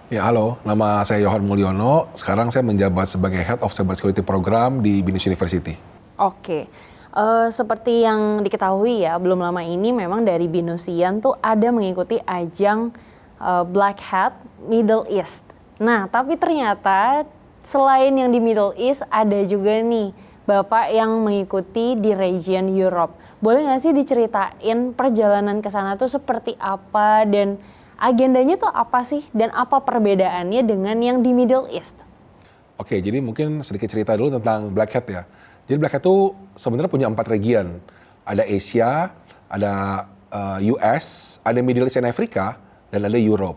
Ya, halo. Nama saya Yohan Mulyono. Sekarang saya menjabat sebagai Head of Cybersecurity Program di Binus University. Oke, seperti yang diketahui ya, belum lama ini memang dari Binusian tuh ada mengikuti ajang Black Hat Middle East. Nah, tapi ternyata selain yang di Middle East ada juga nih Bapak yang mengikuti di region Europe. Boleh nggak sih diceritain perjalanan ke sana tuh seperti apa dan agendanya tuh apa sih dan apa perbedaannya dengan yang di Middle East? Oke, jadi mungkin sedikit cerita dulu tentang Black Hat ya. Jadi Black Hat itu sebenarnya punya 4 region. Ada Asia, ada US, ada Middle East and Africa, dan ada Europe.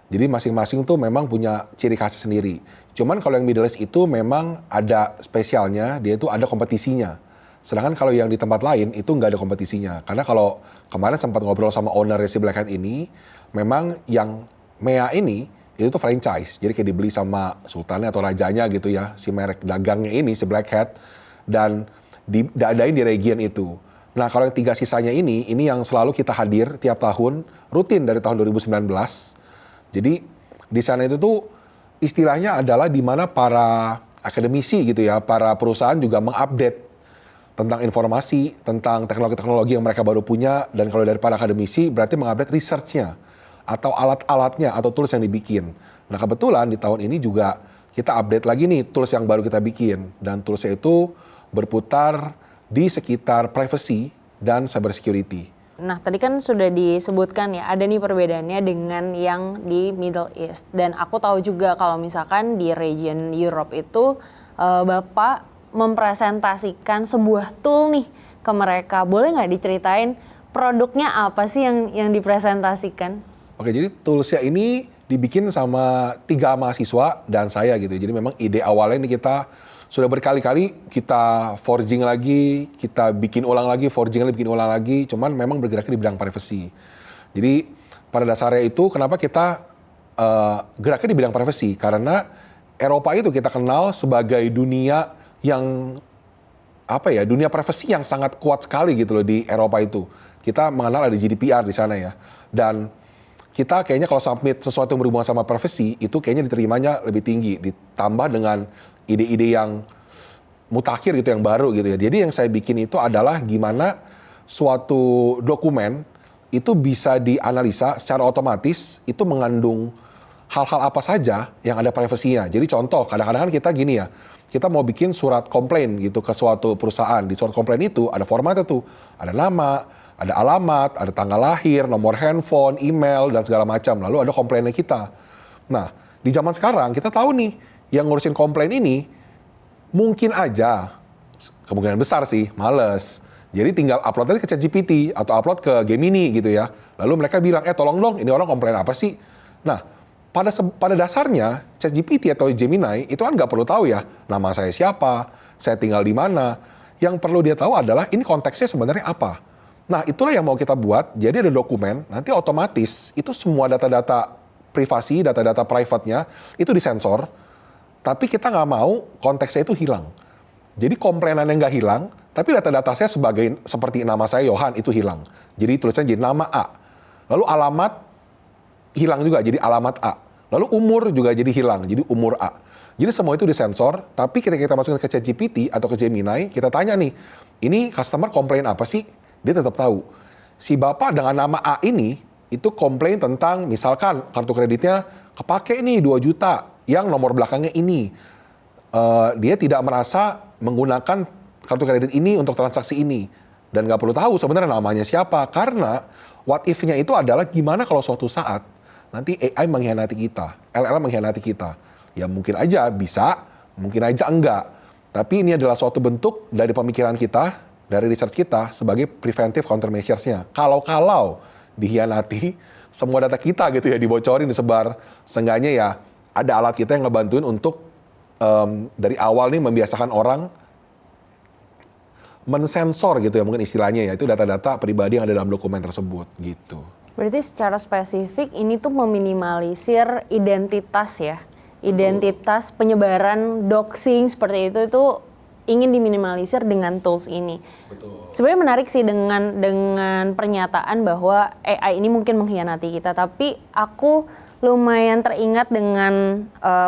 Jadi masing-masing tuh memang punya ciri khasnya sendiri. Cuman kalau yang Middle East itu memang ada spesialnya, dia itu ada kompetisinya. Sedangkan kalau yang di tempat lain itu nggak ada kompetisinya. Karena kalau kemarin sempat ngobrol sama owner si Black Hat ini, memang yang MEA ini itu tuh franchise. Jadi kayak dibeli sama sultannya atau rajanya gitu ya, si merek dagangnya ini, si Black Hat. Dan diadain di region itu. Nah kalau yang 3 sisanya ini yang selalu kita hadir tiap tahun, rutin dari tahun 2019. Jadi di sana itu tuh istilahnya adalah di mana para akademisi gitu ya, para perusahaan juga mengupdate tentang informasi, tentang teknologi-teknologi yang mereka baru punya, dan kalau dari para akademisi berarti mengupdate research-nya, atau alat-alatnya, atau tools yang dibikin. Nah kebetulan di tahun ini juga kita update lagi nih tools yang baru kita bikin, dan toolsnya itu berputar di sekitar privacy dan cybersecurity. Nah, tadi kan sudah disebutkan ya, ada nih perbedaannya dengan yang di Middle East. Dan aku tahu juga kalau misalkan di region Europe itu Bapak mempresentasikan sebuah tool nih ke mereka. Boleh nggak diceritain produknya apa sih yang dipresentasikan? Oke, jadi toolsnya ini dibikin sama 3 mahasiswa dan saya gitu. Jadi memang ide awalnya ini kita sudah berkali-kali kita forging lagi, kita bikin ulang lagi, forging lagi, bikin ulang lagi. Cuman memang bergeraknya di bidang privacy. Jadi pada dasarnya itu kenapa kita geraknya di bidang privacy? Karena Eropa itu kita kenal sebagai dunia yang dunia privacy yang sangat kuat sekali gitu loh di Eropa itu. Kita mengenal ada GDPR di sana ya. Dan kita kayaknya kalau submit sesuatu yang berhubungan sama privacy itu kayaknya diterimanya lebih tinggi, ditambah dengan ide-ide yang mutakhir gitu, yang baru gitu ya. Jadi yang saya bikin itu adalah gimana suatu dokumen itu bisa dianalisa secara otomatis, itu mengandung hal-hal apa saja yang ada privasinya. Jadi contoh, kadang-kadang kan kita gini ya, kita mau bikin surat komplain gitu ke suatu perusahaan. Di surat komplain itu ada formatnya tuh, ada nama, ada alamat, ada tanggal lahir, nomor handphone, email, dan segala macam. Lalu ada komplainnya kita. Nah, di zaman sekarang kita tahu nih, yang ngurusin komplain ini mungkin aja, kemungkinan besar sih, males. Jadi tinggal upload aja ke ChatGPT atau upload ke Gemini gitu ya. Lalu mereka bilang, tolong dong, ini orang komplain apa sih? Nah, pada dasarnya ChatGPT atau Gemini itu kan nggak perlu tahu ya, nama saya siapa, saya tinggal di mana. Yang perlu dia tahu adalah ini konteksnya sebenarnya apa. Nah, itulah yang mau kita buat. Jadi ada dokumen, nanti otomatis itu semua data-data privasi, data-data private-nya itu disensor. Tapi kita nggak mau konteksnya itu hilang. Jadi komplainannya nggak hilang, tapi data-data saya seperti nama saya Yohan itu hilang. Jadi tulisannya jadi nama A. Lalu alamat hilang juga, jadi alamat A. Lalu umur juga jadi hilang, jadi umur A. Jadi semua itu disensor, tapi ketika kita masukin ke ChatGPT atau ke Gemini, kita tanya nih, ini customer komplain apa sih? Dia tetap tahu. Si bapak dengan nama A ini, itu komplain tentang misalkan kartu kreditnya kepake nih 2 juta, yang nomor belakangnya ini. Dia tidak merasa menggunakan kartu kredit ini untuk transaksi ini. Dan nggak perlu tahu sebenarnya namanya siapa. Karena what if-nya itu adalah gimana kalau suatu saat nanti AI mengkhianati kita, LLM mengkhianati kita. Ya mungkin aja bisa, mungkin aja enggak. Tapi ini adalah suatu bentuk dari pemikiran kita, dari research kita sebagai preventive countermeasures-nya. Kalau dikhianati, semua data kita gitu ya dibocorin, disebar. Seenggaknya ya ada alat kita yang ngebantuin untuk dari awal nih membiasakan orang mensensor gitu ya mungkin istilahnya ya, itu data-data pribadi yang ada dalam dokumen tersebut gitu. Berarti secara spesifik ini tuh meminimalisir identitas ya. Identitas penyebaran doxing seperti itu ingin diminimalisir dengan tools ini. Betul. Sebenarnya menarik sih dengan pernyataan bahwa AI ini mungkin mengkhianati kita, tapi aku lumayan teringat dengan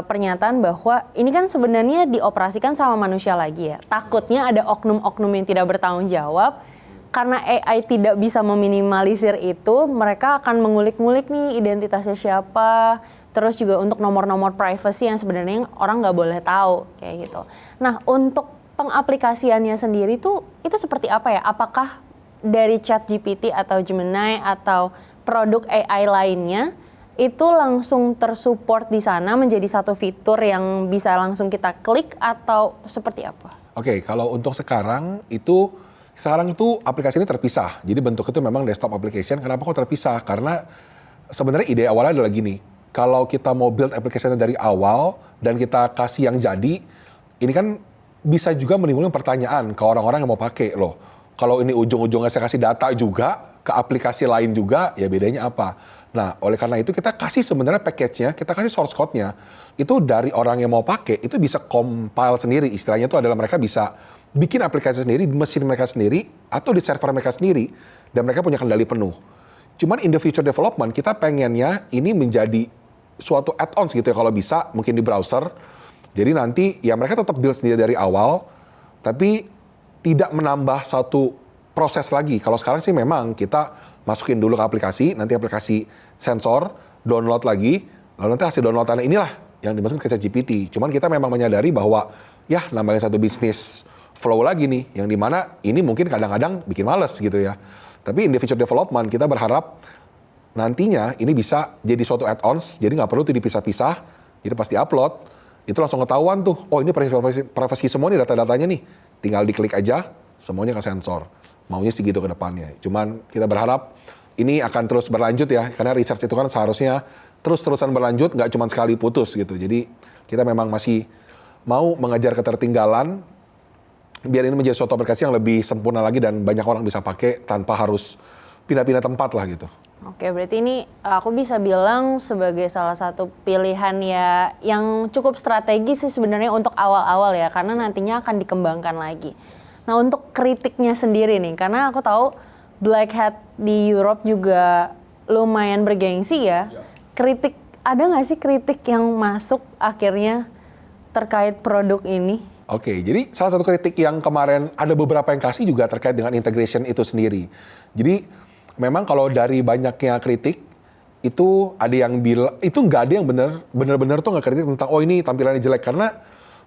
pernyataan bahwa ini kan sebenarnya dioperasikan sama manusia lagi ya. Takutnya ada oknum-oknum yang tidak bertanggung jawab. Karena AI tidak bisa meminimalisir itu, mereka akan mengulik-ngulik nih identitasnya siapa, terus juga untuk nomor-nomor privacy yang sebenarnya orang nggak boleh tahu kayak gitu. Nah, untuk pengaplikasiannya sendiri tuh itu seperti apa ya? Apakah dari ChatGPT atau Gemini atau produk AI lainnya itu langsung tersupport di sana menjadi satu fitur yang bisa langsung kita klik atau seperti apa? Oke, kalau untuk sekarang itu aplikasi ini terpisah. Jadi bentuk itu memang desktop application. Kenapa kok terpisah? Karena sebenarnya ide awalnya adalah gini. Kalau kita mau build application dari awal dan kita kasih yang jadi, ini kan bisa juga menimbulkan pertanyaan ke orang-orang yang mau pakai loh. Kalau ini ujung-ujungnya saya kasih data juga ke aplikasi lain juga, ya bedanya apa? Nah, oleh karena itu kita kasih sebenarnya package-nya, kita kasih source code-nya. Itu dari orang yang mau pakai, itu bisa compile sendiri. Istilahnya itu adalah mereka bisa bikin aplikasi sendiri di mesin mereka sendiri atau di server mereka sendiri. Dan mereka punya kendali penuh. Cuman in the future development, kita pengennya ini menjadi suatu add-ons gitu ya kalau bisa, mungkin di browser. Jadi nanti ya mereka tetap build sendiri dari awal, tapi tidak menambah satu proses lagi. Kalau sekarang sih memang kita masukin dulu ke aplikasi, nanti aplikasi sensor, download lagi, lalu nanti hasil downloadannya inilah yang dimasukin ke ChatGPT. Cuman kita memang menyadari bahwa ya nambahin satu bisnis flow lagi nih, yang dimana ini mungkin kadang-kadang bikin males gitu ya. Tapi in the future development kita berharap nantinya ini bisa jadi suatu add-ons, jadi nggak perlu tuh dipisah-pisah, jadi pasti upload, itu langsung ketahuan tuh, oh ini privasi semua nih data-datanya nih, tinggal diklik aja, semuanya ke sensor. Maunya sih gitu ke depannya. Cuman kita berharap ini akan terus berlanjut ya, karena research itu kan seharusnya terus-terusan berlanjut, nggak cuma sekali putus gitu. Jadi kita memang masih mau mengejar ketertinggalan, biar ini menjadi suatu aplikasi yang lebih sempurna lagi dan banyak orang bisa pakai tanpa harus pindah-pindah tempat lah gitu. Oke, berarti ini aku bisa bilang sebagai salah satu pilihan ya yang cukup strategis sih sebenarnya untuk awal-awal ya, karena nantinya akan dikembangkan lagi. Nah, untuk kritiknya sendiri nih, karena aku tahu Black Hat di Europe juga lumayan bergengsi ya. Kritik, ada nggak sih kritik yang masuk akhirnya terkait produk ini? Oke, jadi salah satu kritik yang kemarin ada beberapa yang kasih juga terkait dengan integration itu sendiri. Jadi memang kalau dari banyaknya kritik, itu ada yang bilang, itu nggak ada yang benar-benar tuh nggak kritik tentang, oh ini tampilannya jelek. Karena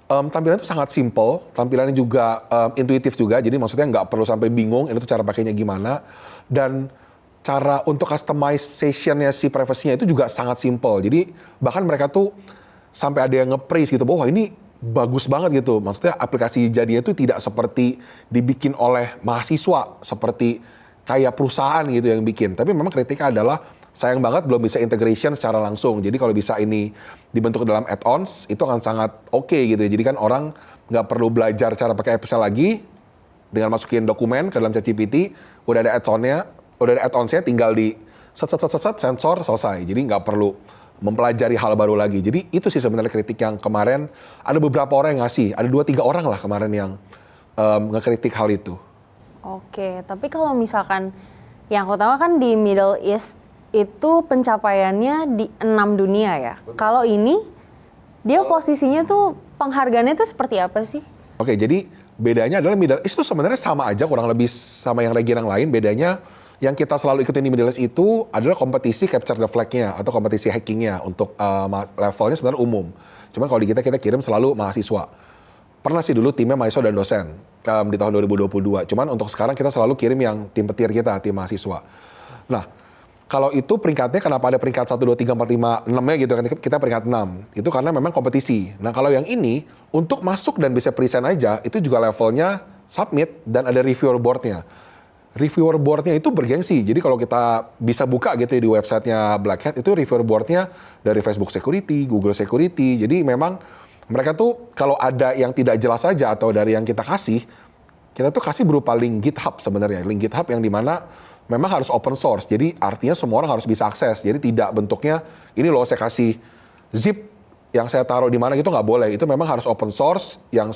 tampilannya itu sangat simple, tampilannya juga intuitif juga, jadi maksudnya nggak perlu sampai bingung, ini tuh cara pakainya gimana. Dan cara untuk customization-nya si privacy-nya itu juga sangat simple. Jadi bahkan mereka tuh sampai ada yang nge-praise gitu, bahwa ini bagus banget gitu. Maksudnya aplikasi jadinya itu tidak seperti dibikin oleh mahasiswa, seperti kayak perusahaan gitu yang bikin. Tapi memang kritiknya adalah sayang banget belum bisa integration secara langsung. Jadi kalau bisa ini dibentuk dalam add-ons, itu akan sangat oke gitu. Jadi kan orang nggak perlu belajar cara pakai apps lagi, dengan masukin dokumen ke dalam ChatGPT, udah ada add-onsnya, tinggal di set sensor selesai. Jadi nggak perlu mempelajari hal baru lagi. Jadi itu sih sebenarnya kritik yang kemarin ada beberapa orang yang ngasih, ada 2-3 orang lah kemarin yang ngekritik hal itu. Oke, tapi kalau misalkan yang aku tahu kan di Middle East itu pencapaiannya di 6 dunia ya. Kalau ini dia posisinya tuh penghargaannya tuh seperti apa sih? Oke, jadi bedanya adalah Middle East itu sebenarnya sama aja, kurang lebih sama yang region yang lain. Bedanya yang kita selalu ikutin di Middle East itu adalah kompetisi capture the flag-nya atau kompetisi hacking-nya untuk levelnya sebenarnya umum. Cuman kalau di kita kirim selalu mahasiswa. Pernah sih dulu timnya mahasiswa dan dosen di tahun 2022. Cuman untuk sekarang kita selalu kirim yang tim petir kita, tim mahasiswa. Nah, kalau itu peringkatnya kenapa ada peringkat 1, 2, 3, 4, 5, 6-nya gitu kan, kita peringkat 6. Itu karena memang kompetisi. Nah, kalau yang ini untuk masuk dan bisa present aja, itu juga levelnya submit dan ada reviewer board-nya. Reviewer board-nya itu bergengsi. Jadi kalau kita bisa buka gitu ya di websitenya Black Hat, itu reviewer board-nya dari Facebook Security, Google Security. Jadi memang mereka tuh kalau ada yang tidak jelas saja atau dari yang kita tuh kasih berupa link GitHub sebenarnya. Link GitHub yang dimana memang harus open source. Jadi artinya semua orang harus bisa akses. Jadi tidak bentuknya, ini loh saya kasih zip yang saya taruh di mana gitu nggak boleh. Itu memang harus open source yang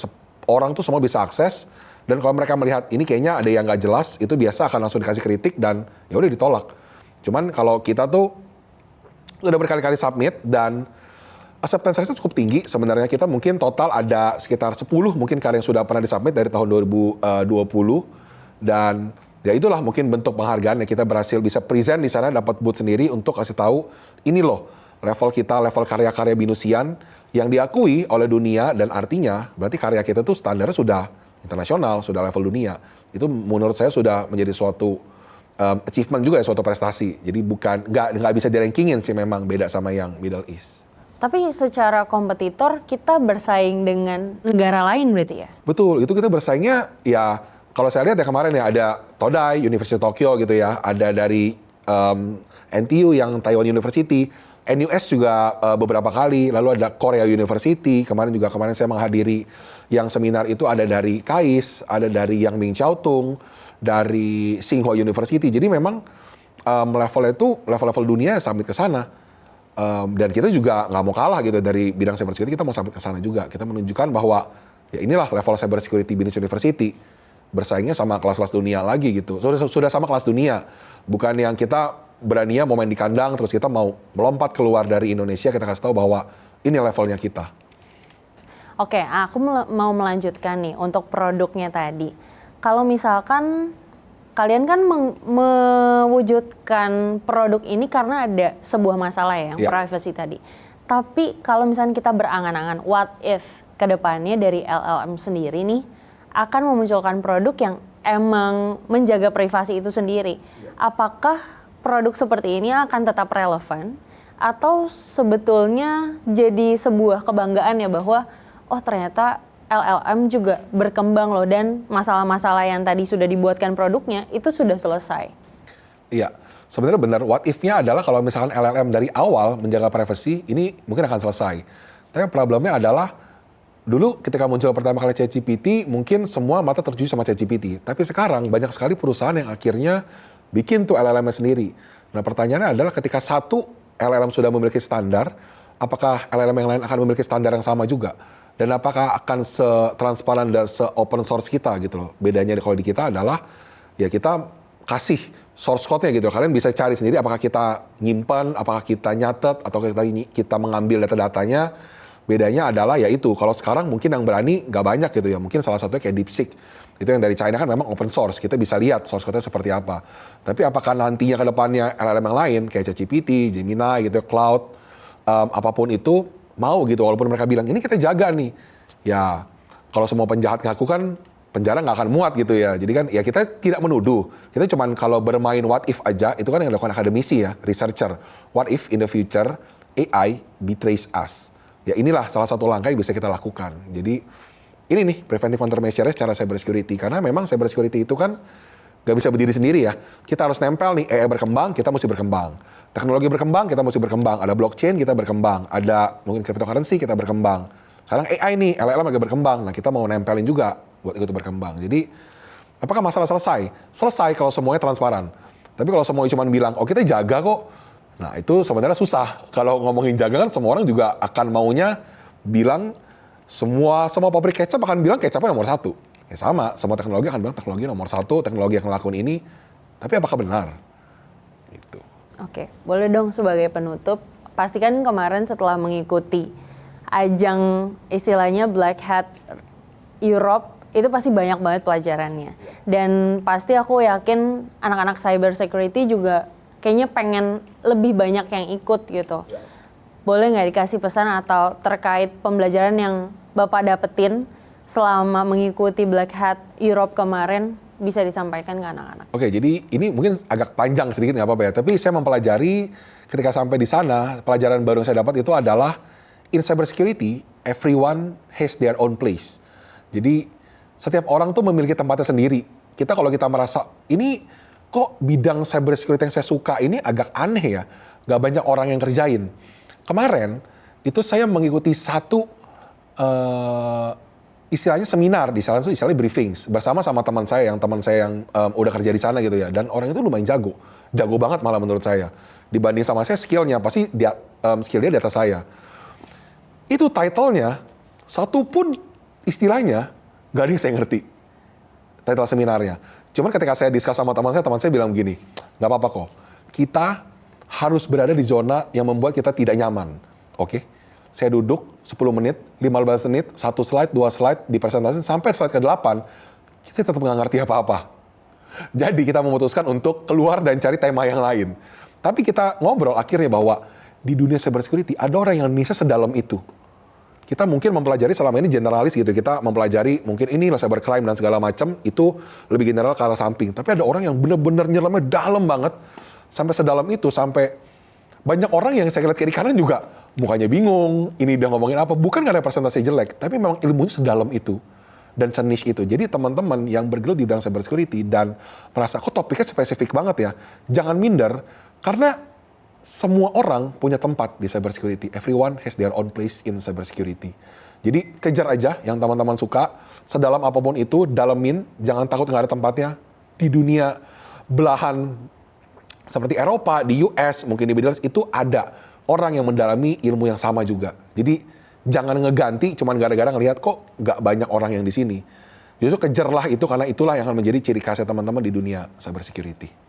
orang tuh semua bisa akses. Dan kalau mereka melihat ini kayaknya ada yang nggak jelas, itu biasa akan langsung dikasih kritik dan ya udah ditolak. Cuman kalau kita tuh udah berkali-kali submit dan acceptance rate cukup tinggi. Sebenarnya kita mungkin total ada sekitar 10 mungkin karya yang sudah pernah disubmit dari tahun 2020. Dan ya itulah mungkin bentuk penghargaan ya, kita berhasil bisa present di sana, dapat booth sendiri untuk kasih tahu ini loh level kita, level karya-karya Binusian yang diakui oleh dunia, dan artinya berarti karya kita tuh standarnya sudah internasional, sudah level dunia. Itu menurut saya sudah menjadi suatu achievement juga ya, suatu prestasi. Jadi bukan nggak bisa dirankingin sih, memang beda sama yang Middle East. Tapi secara kompetitor kita bersaing dengan negara lain berarti ya? Betul, itu kita bersaingnya ya kalau saya lihat ya kemarin ya ada Todai, University Tokyo gitu ya, ada dari NTU yang Taiwan University, NUS juga beberapa kali, lalu ada Korea University, kemarin saya menghadiri yang seminar itu ada dari KAIS, ada dari Yang Ming Chiao Tung, dari Tsinghua University, jadi memang levelnya itu level-level dunia submit ke sana. Dan kita juga nggak mau kalah gitu dari bidang cyber security, kita mau sampai ke sana juga. Kita menunjukkan bahwa ya inilah level cyber security Binus University, bersaingnya sama kelas-kelas dunia lagi gitu. Sudah sama kelas dunia, bukan yang kita beraninya mau main di kandang terus kita mau melompat keluar dari Indonesia, kita kasih tahu bahwa ini levelnya kita. Oke, aku mau melanjutkan nih untuk produknya tadi. Kalau misalkan kalian kan mewujudkan produk ini karena ada sebuah masalah ya, yang privacy tadi. Tapi kalau misalnya kita berangan-angan, what if ke depannya dari LLM sendiri nih akan memunculkan produk yang emang menjaga privasi itu sendiri. Apakah produk seperti ini akan tetap relevan? Atau sebetulnya jadi sebuah kebanggaan ya bahwa oh ternyata LLM juga berkembang loh, dan masalah-masalah yang tadi sudah dibuatkan produknya itu sudah selesai. Iya, sebenarnya benar. What if-nya adalah kalau misalkan LLM dari awal menjaga privasi, ini mungkin akan selesai. Tapi problemnya adalah dulu ketika muncul pertama kali ChatGPT, mungkin semua mata tertuju sama ChatGPT. Tapi sekarang banyak sekali perusahaan yang akhirnya bikin tuh LLM-nya sendiri. Nah pertanyaannya adalah ketika satu LLM sudah memiliki standar, apakah LLM yang lain akan memiliki standar yang sama juga? Dan apakah akan se-transparan dan se-open source kita gitu loh. Bedanya kalau di kita adalah ya kita kasih source code-nya gitu. Kalian bisa cari sendiri apakah kita nyimpan, apakah kita nyatet, atau kita mengambil data-datanya. Bedanya adalah ya itu, kalau sekarang mungkin yang berani nggak banyak gitu ya. Mungkin salah satunya kayak DeepSeek. Itu yang dari China kan memang open source. Kita bisa lihat source code-nya seperti apa. Tapi apakah nantinya ke depannya LLM yang lain kayak ChatGPT, Gemini gitu, Cloud, apapun itu, mau gitu, walaupun mereka bilang ini kita jaga nih, ya kalau semua penjahat ngaku kan penjara nggak akan muat gitu ya. Jadi kan ya kita tidak menuduh, kita cuman kalau bermain what if aja, itu kan yang dilakukan akademisi ya, researcher. What if in the future AI betrays us? Ya inilah salah satu langkah yang bisa kita lakukan. Jadi ini nih preventive countermeasure secara cyber security, karena memang cyber security itu kan nggak bisa berdiri sendiri ya. Kita harus nempel nih, AI berkembang, kita mesti berkembang. Teknologi berkembang, kita mesti berkembang. Ada blockchain, kita berkembang. Ada mungkin cryptocurrency, kita berkembang. Sekarang AI nih, LLM lagi berkembang. Nah kita mau nempelin juga buat ikut berkembang. Jadi apakah masalah selesai? Selesai kalau semuanya transparan. Tapi kalau semuanya cuma bilang, oh kita jaga kok. Nah itu sebenarnya susah. Kalau ngomongin jaga kan semua orang juga akan maunya bilang, semua pabrik kecap akan bilang kecapnya nomor 1. Ya sama, semua teknologi akan bilang teknologi nomor 1, teknologi yang ngelakuin ini. Tapi apakah benar? Gitu. Oke, boleh dong sebagai penutup, pastikan kemarin setelah mengikuti ajang istilahnya Black Hat Europe, itu pasti banyak banget pelajarannya. Dan pasti aku yakin anak-anak cyber security juga kayaknya pengen lebih banyak yang ikut gitu. Boleh nggak dikasih pesan atau terkait pembelajaran yang Bapak dapetin selama mengikuti Black Hat Europe kemarin, bisa disampaikan ke anak-anak? Oke, jadi ini mungkin agak panjang sedikit nggak apa-apa ya. Tapi saya mempelajari ketika sampai di sana, pelajaran baru yang saya dapat itu adalah in cyber security, everyone has their own place. Jadi setiap orang tuh memiliki tempatnya sendiri. Kalau kita merasa ini kok bidang cyber security yang saya suka ini agak aneh ya, nggak banyak orang yang kerjain. Kemarin itu saya mengikuti satu istilahnya seminar, di sana itu istilahnya briefings bersama teman saya yang udah kerja di sana gitu ya, dan orang itu lumayan jago banget malah menurut saya, dibanding sama saya skillnya pasti dia skillnya di atas saya. Itu title-nya satu pun istilahnya Gak ada yang saya ngerti title seminarnya. Cuman ketika saya diskus sama teman saya bilang begini, nggak apa-apa kok. Kita harus berada di zona yang membuat kita tidak nyaman. Oke? Saya duduk 10 menit, 15 menit, 1 slide, 2 slide di presentasi, sampai slide ke-8, kita tetap nggak ngerti apa-apa. Jadi kita memutuskan untuk keluar dan cari tema yang lain. Tapi kita ngobrol akhirnya bahwa di dunia cybersecurity ada orang yang niche sedalam itu. Kita mungkin mempelajari selama ini generalis gitu, kita mempelajari mungkin ini cybercrime dan segala macam, itu lebih general ke arah samping. Tapi ada orang yang benar-benar nyelamnya dalam banget, sampai sedalam itu, sampai banyak orang yang saya lihat kiri kanan juga mukanya bingung, ini dia ngomongin apa, bukan karena presentasi jelek, tapi memang ilmunya sedalam itu dan seniche itu. Jadi teman-teman yang bergelut di bidang cybersecurity dan merasa kok topiknya spesifik banget ya, jangan minder, karena semua orang punya tempat di cybersecurity. Everyone has their own place in cybersecurity. Jadi kejar aja yang teman-teman suka, sedalam apapun itu, dalemin, jangan takut nggak ada tempatnya. Di dunia belahan seperti Eropa, di US, mungkin di Middle East, itu ada orang yang mendalami ilmu yang sama juga. Jadi jangan ngeganti cuman gara-gara ngelihat kok nggak banyak orang yang di sini. Justru kejarlah itu, karena itulah yang akan menjadi ciri khasnya teman-teman di dunia cybersecurity.